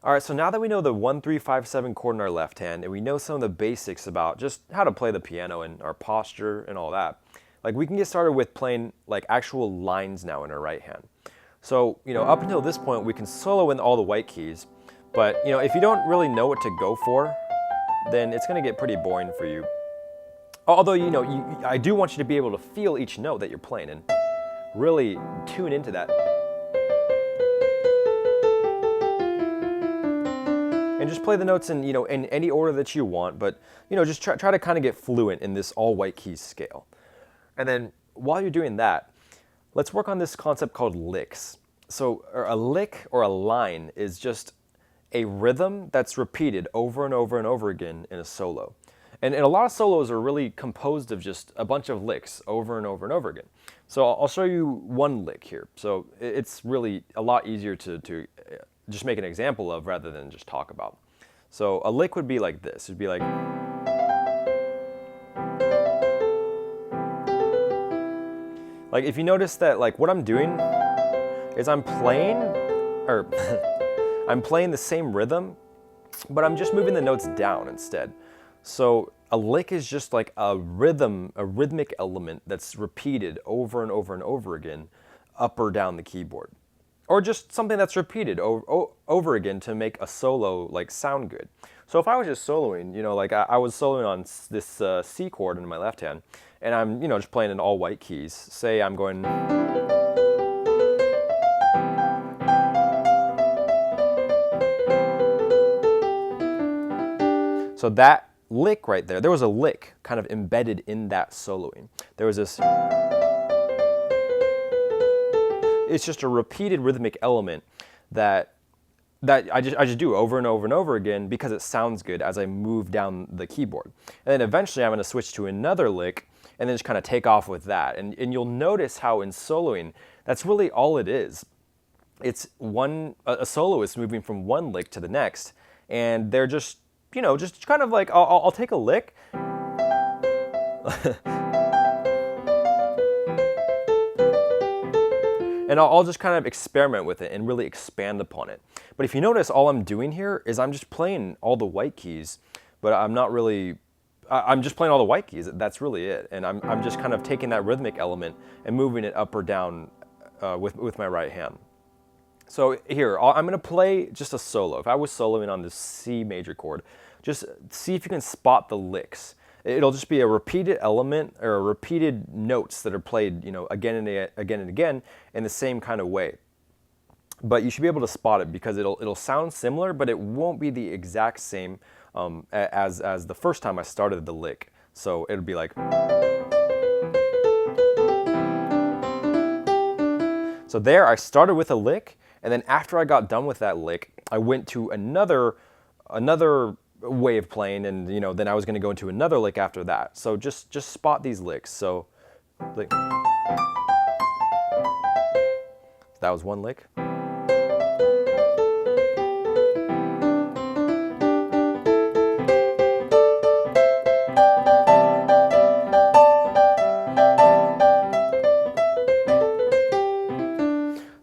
All right, so now that we know the 1-3-5-7 chord in our left hand, and we know some of the basics about just how to play the piano and our posture and all that, like we can get started with playing like actual lines now in our right hand. So, up until this point, we can solo in all the white keys, but if you don't really know what to go for, then it's gonna get pretty boring for you. Although, I do want you to be able to feel each note that you're playing and really tune into that. And just play the notes in any order that you want, but just try to kind of get fluent in this all white keys scale. And then while you're doing that, let's work on this concept called licks. So a lick or a line is just a rhythm that's repeated over and over and over again in a solo. And a lot of solos are really composed of just a bunch of licks over and over and over again. So I'll show you one lick here. So it's really a lot easier to just make an example of rather than just talk about. So a lick would be like this. It'd be like, if you notice that like what I'm doing is I'm playing I'm playing the same rhythm, but I'm just moving the notes down instead. So a lick is just like a rhythmic element that's repeated over and over and over again up or down the keyboard. Or just something that's repeated over again to make a solo like sound good. So if I was just soloing, I was soloing on this C chord in my left hand, and I'm just playing in all white keys. Say I'm going. So that lick right there was a lick kind of embedded in that soloing. There was this. It's just a repeated rhythmic element that I just do over and over and over again because it sounds good as I move down the keyboard. And then eventually I'm going to switch to another lick and then just kind of take off with that. And you'll notice how in soloing, that's really all it is. It's a soloist moving from one lick to the next, and they're just, just kind of like, I'll take a lick. And I'll just kind of experiment with it and really expand upon it. But if you notice, all I'm doing here is I'm just playing all the white keys, but I'm just playing all the white keys. That's really it. And I'm just kind of taking that rhythmic element and moving it up or down with my right hand. So here, I'm going to play just a solo. If I was soloing on this C major chord, just see if you can spot the licks. It'll just be a repeated element or repeated notes that are played, again and again in the same kind of way. But you should be able to spot it because it'll sound similar, but it won't be the exact same as the first time I started the lick. So it'll be like. So there, I started with a lick, and then after I got done with that lick, I went to another way of playing, and then I was going to go into another lick after that. So just spot these licks. So lick. That was one lick.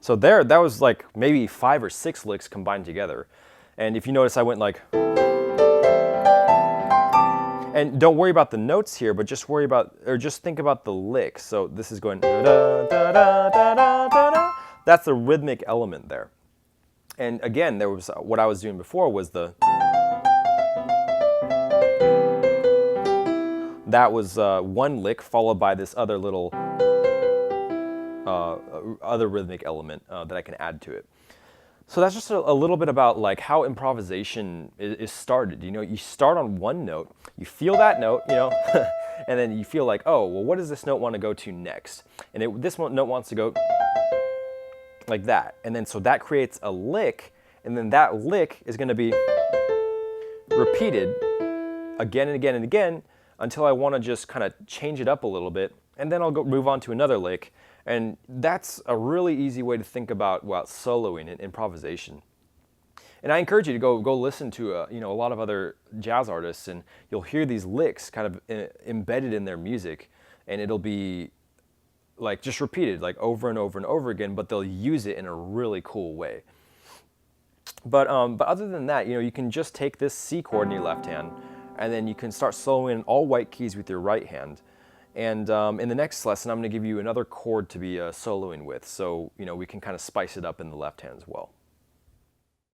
So there, that was like maybe 5 or 6 licks combined together. And if you notice, I went like. And don't worry about the notes here, but just think about the licks. So this is going da da da da da da da. That's the rhythmic element there. And again, there was what I was doing before was that was one lick followed by this other little other rhythmic element that I can add to it. So that's just a little bit about like how improvisation is started. You start on one note, you feel that note, and then you feel like, oh, well, what does this note want to go to next? And this note wants to go like that. And then so that creates a lick, and then that lick is going to be repeated again and again and again until I want to just kind of change it up a little bit, and then I'll move on to another lick. And that's a really easy way to think about soloing and improvisation. And I encourage you to go listen to a lot of other jazz artists, and you'll hear these licks kind of embedded in their music, and it'll be like just repeated like over and over and over again, but they'll use it in a really cool way. But other than that, you can just take this C chord in your left hand, and then you can start soloing all white keys with your right hand. And in the next lesson, I'm going to give you another chord to be soloing with, so we can kind of spice it up in the left hand as well.